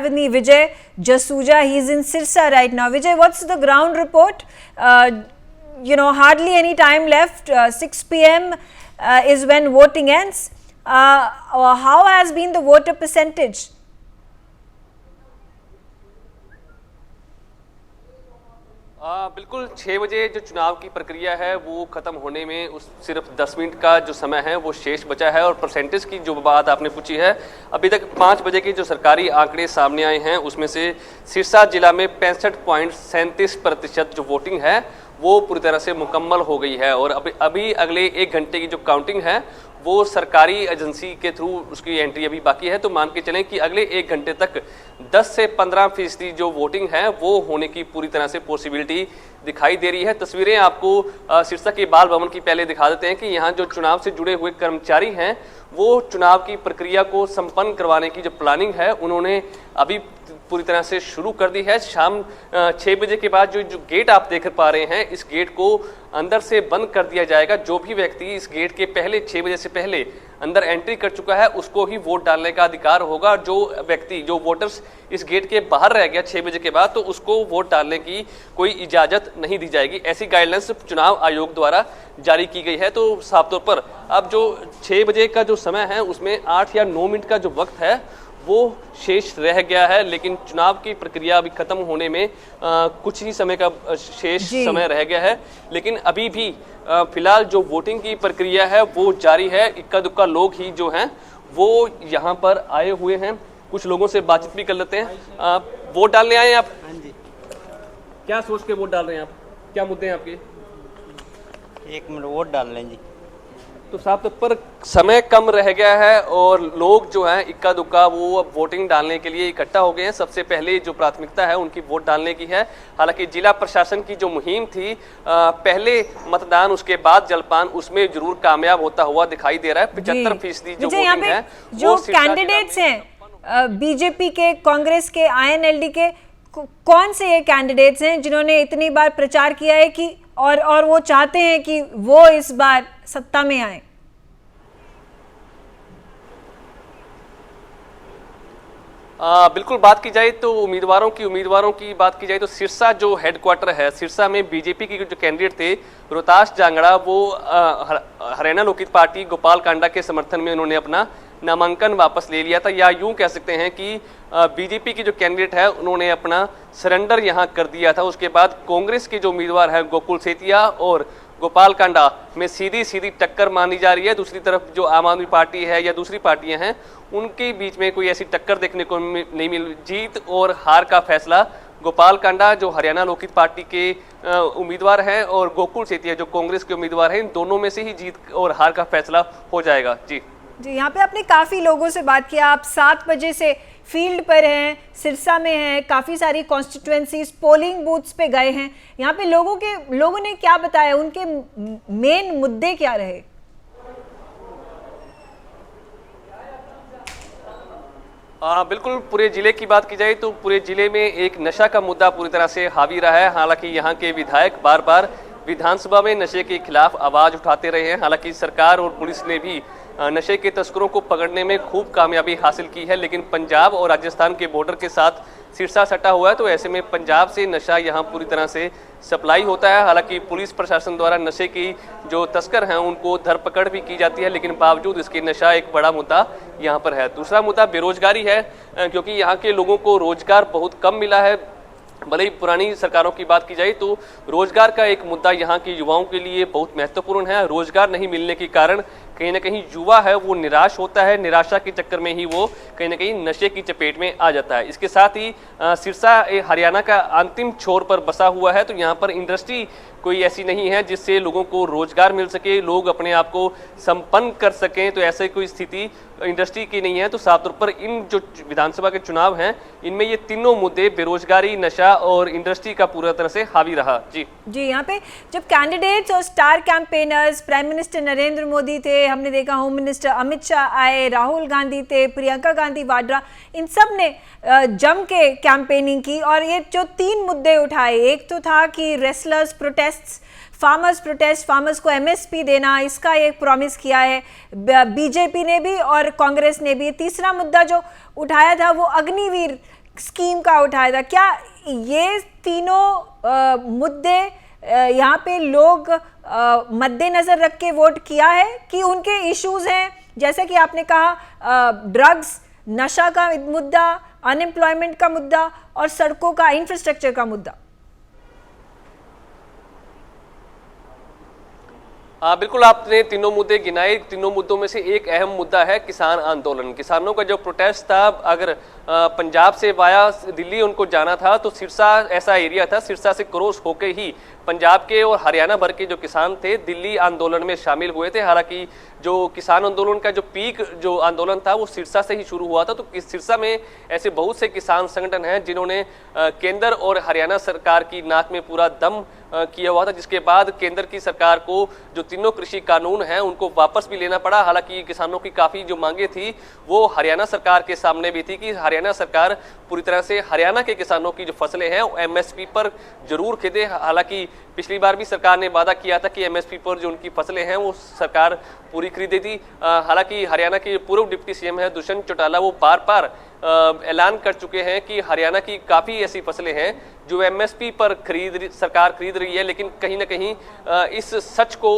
have with me Vijay Jasuja. He's in Sirsa right now. Vijay, what's the ground report? Hardly any time left. 6 p.m. Is when voting ends. How has been the voter percentage? बिल्कुल 6 बजे जो चुनाव की प्रक्रिया है वो ख़त्म होने में सिर्फ 10 मिनट का जो समय है वो शेष बचा है। और परसेंटेज की जो बात आपने पूछी है, अभी तक 5 बजे के जो सरकारी आंकड़े सामने आए हैं उसमें से सिरसा जिला में 65.37% जो वोटिंग है वो पूरी तरह से मुकम्मल हो गई है। और अभी अगले 1 घंटे की जो काउंटिंग है वो सरकारी एजेंसी के थ्रू उसकी एंट्री अभी बाकी है। तो मान के चलें कि अगले 1 घंटे तक 10 से 15% जो वोटिंग है वो होने की पूरी तरह से पॉसिबिलिटी दिखाई दे रही है। तस्वीरें आपको सिरसा के बाल भवन की पहले दिखा देते हैं कि यहाँ जो चुनाव से जुड़े हुए कर्मचारी हैं वो चुनाव की प्रक्रिया को संपन्न करवाने की जो प्लानिंग है उन्होंने अभी पूरी तरह से शुरू कर दी है। शाम 6 बजे के बाद जो गेट आप देख पा रहे हैं, इस गेट को अंदर से बंद कर दिया जाएगा। जो भी व्यक्ति इस गेट के पहले 6 बजे से पहले अंदर एंट्री कर चुका है उसको ही वोट डालने का अधिकार होगा। जो वोटर्स इस गेट के बाहर रह गया 6 बजे के बाद तो उसको वोट डालने की कोई इजाज़त नहीं दी जाएगी। ऐसी गाइडलाइंस चुनाव आयोग द्वारा जारी की गई है। तो साफ तौर पर अब जो 6 बजे का जो समय है उसमें 8 या 9 मिनट का जो वक्त है वो शेष रह गया है, लेकिन चुनाव की प्रक्रिया अभी खत्म होने में कुछ ही समय का शेष समय रह गया है। लेकिन अभी भी फिलहाल जो वोटिंग की प्रक्रिया है वो जारी है। इक्का दुक्का लोग ही जो हैं वो यहाँ पर आए हुए हैं। कुछ लोगों से बातचीत भी कर लेते हैं। वोट डालने आए हैं आप? हाँ जी। क्या सोच के वोट डाल रहे हैं आप? क्या मुद्दे हैं आपके? 1 मिनट वोट डाल लें जी। तो साफ तौर पर समय कम रह गया है और लोग जो हैं इक्का दुक्का वो अब वोटिंग डालने के लिए इकट्ठा हो गए हैं। सबसे पहले जो प्राथमिकता है उनकी वोट डालने की है। हालांकि जिला प्रशासन की जो मुहिम थी, पहले मतदान उसके बाद जलपान, उसमें जरूर कामयाब होता हुआ दिखाई दे रहा है। 75% जो वोटिंग है जो कैंडिडेट्स हैं बीजेपी के, कांग्रेस के, INLD के, कौन से ये कैंडिडेट्स हैं जिन्होंने इतनी बार प्रचार किया है कि और वो चाहते हैं कि वो इस बार सत्ता में आए? बिल्कुल बात की जाए तो उम्मीदवारों की बात की जाए तो सिरसा जो हेडक्वार्टर है, सिरसा में बीजेपी के जो कैंडिडेट थे रोहताश जांगड़ा, वो हरियाणा लोकहित पार्टी गोपाल कांडा के समर्थन में उन्होंने अपना नामांकन वापस ले लिया था। या यूं कह सकते हैं कि बीजेपी की जो कैंडिडेट है उन्होंने अपना सरेंडर यहां कर दिया था। उसके बाद कांग्रेस के जो उम्मीदवार हैं गोकुल सेतिया और गोपाल कांडा में सीधी टक्कर मानी जा रही है। दूसरी तरफ जो आम आदमी पार्टी है या दूसरी पार्टियां हैं उनके बीच में कोई ऐसी टक्कर देखने को नहीं मिली। जीत और हार का फैसला गोपाल कांडा जो हरियाणा लोकहित पार्टी के उम्मीदवार हैं और गोकुल सेतिया जो कांग्रेस के उम्मीदवार हैं, इन दोनों में से ही जीत और हार का फैसला हो जाएगा। जी, यहाँ पे आपने काफ़ी लोगों से बात किया। आप 7 बजे से फील्ड पर हैं, सिरसा में हैं, काफ़ी सारी कॉन्स्टिट्यूएंसीज, पोलिंग बूथ्स पे गए हैं। यहाँ पे लोगों ने क्या बताया, उनके मेन मुद्दे क्या रहे? बिल्कुल, पूरे जिले की बात की जाए तो पूरे जिले में एक नशा का मुद्दा पूरी तरह से हावी रहा है। हालांकि यहाँ के विधायक बार बार विधानसभा में नशे के खिलाफ आवाज उठाते रहे हैं। हालांकि सरकार और पुलिस ने भी नशे के तस्करों को पकड़ने में खूब कामयाबी हासिल की है, लेकिन पंजाब और राजस्थान के बॉर्डर के साथ सिरसा सटा हुआ है, तो ऐसे में पंजाब से नशा यहाँ पूरी तरह से सप्लाई होता है। हालांकि पुलिस प्रशासन द्वारा नशे की जो तस्कर हैं उनको धरपकड़ भी की जाती है, लेकिन बावजूद इसके नशा एक बड़ा मुद्दा यहाँ पर है। दूसरा मुद्दा बेरोजगारी है, क्योंकि यहाँ के लोगों को रोजगार बहुत कम मिला है। भले ही पुरानी सरकारों की बात की जाए तो रोजगार का एक मुद्दा यहाँ के युवाओं के लिए बहुत महत्वपूर्ण है। रोजगार नहीं मिलने के कारण कहीं ना कहीं युवा है वो निराश होता है, निराशा के चक्कर में ही वो कहीं ना कहीं नशे की चपेट में आ जाता है। इसके साथ ही सिरसा हरियाणा का अंतिम छोर पर बसा हुआ है, तो यहाँ पर इंडस्ट्री कोई ऐसी नहीं है जिससे लोगों को रोजगार मिल सके, लोग अपने आप को संपन्न कर सकें, तो ऐसे कोई स्थिति इंडस्ट्री की नहीं है। तो साफ तौर पर इन जो विधानसभा के चुनाव हैं इनमें ये तीनों मुद्दे बेरोजगारी, नशा और इंडस्ट्री का पूरा तरह से हावी रहा। जी, यहाँ पे जब कैंडिडेट्स और star campaigners prime minister Narendra Modi थे, हमने देखा होम मिनिस्टर अमित शाह आए, राहुल गांधी थे, प्रियंका गांधी वाड्रा, इन सब ने जम के कैंपेनिंग की और ये जो 3 मुद्दे उठाए, एक तो था कि wrestlers protests, farmers protest, farmers को MSP देना, इसका एक प्रॉमिस किया है बीजेपी ने भी और कांग्रेस ने भी। तीसरा मुद्दा जो उठाया था वो अग्निवीर स्कीम का उठाया था। क्या ये तीनों मुद्दे यहाँ पे लोग मद्देनजर रख के वोट किया है कि उनके इश्यूज हैं, जैसे कि आपने कहा ड्रग्स, नशा का मुद्दा, अनएम्प्लॉयमेंट का मुद्दा और सड़कों का इंफ्रास्ट्रक्चर का मुद्दा? बिल्कुल, आपने तीनों मुद्दे गिनाए। तीनों मुद्दों में से एक अहम मुद्दा है किसान आंदोलन। किसानों का जो प्रोटेस्ट था, अगर पंजाब से वाया दिल्ली उनको जाना था तो सिरसा ऐसा एरिया था, सिरसा से क्रॉस होके ही पंजाब के और हरियाणा भर के जो किसान थे दिल्ली आंदोलन में शामिल हुए थे। हालांकि जो किसान आंदोलन का जो पीक जो आंदोलन था वो सिरसा से ही शुरू हुआ था। तो सिरसा में ऐसे बहुत से किसान संगठन हैं जिन्होंने केंद्र और हरियाणा सरकार की नाक में पूरा दम किया हुआ था, जिसके बाद केंद्र की सरकार को जो तीनों कृषि कानून हैं उनको वापस भी लेना पड़ा। हालांकि किसानों की काफ़ी जो मांगे थी वो हरियाणा सरकार के सामने भी थी कि हरियाणा सरकार पूरी तरह से हरियाणा के किसानों की जो फसलें हैं वो एमएसपी पर जरूर खरीदे। हालांकि पिछली बार भी सरकार ने वादा किया था कि एमएसपी पर जो उनकी फसलें हैं वो सरकार पूरी खरीदेगी। हालांकि हरियाणा के पूर्व डिप्टी सीएम है दुष्यंत चौटाला, वो बार बार ऐलान कर चुके हैं कि हरियाणा की काफ़ी ऐसी फसलें हैं जो एमएसपी पर सरकार खरीद रही है, लेकिन कहीं ना कहीं इस सच को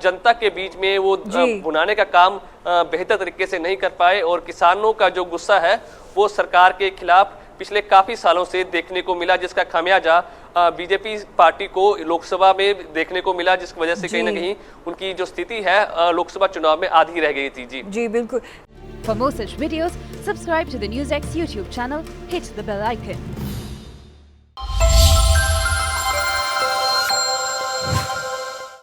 जनता के बीच में वो भुनाने का काम बेहतर तरीके से नहीं कर पाए और किसानों का जो गुस्सा है वो सरकार के खिलाफ पिछले काफ़ी सालों से देखने को मिला, जिसका खामियाजा बीजेपी पार्टी को लोकसभा में देखने को मिला, जिस वजह से कहीं ना कहीं उनकी जो स्थिति है लोकसभा चुनाव में आधी रह गई थी। जी बिल्कुल। For more such videos, subscribe to the NewsX YouTube channel, hit the bell icon.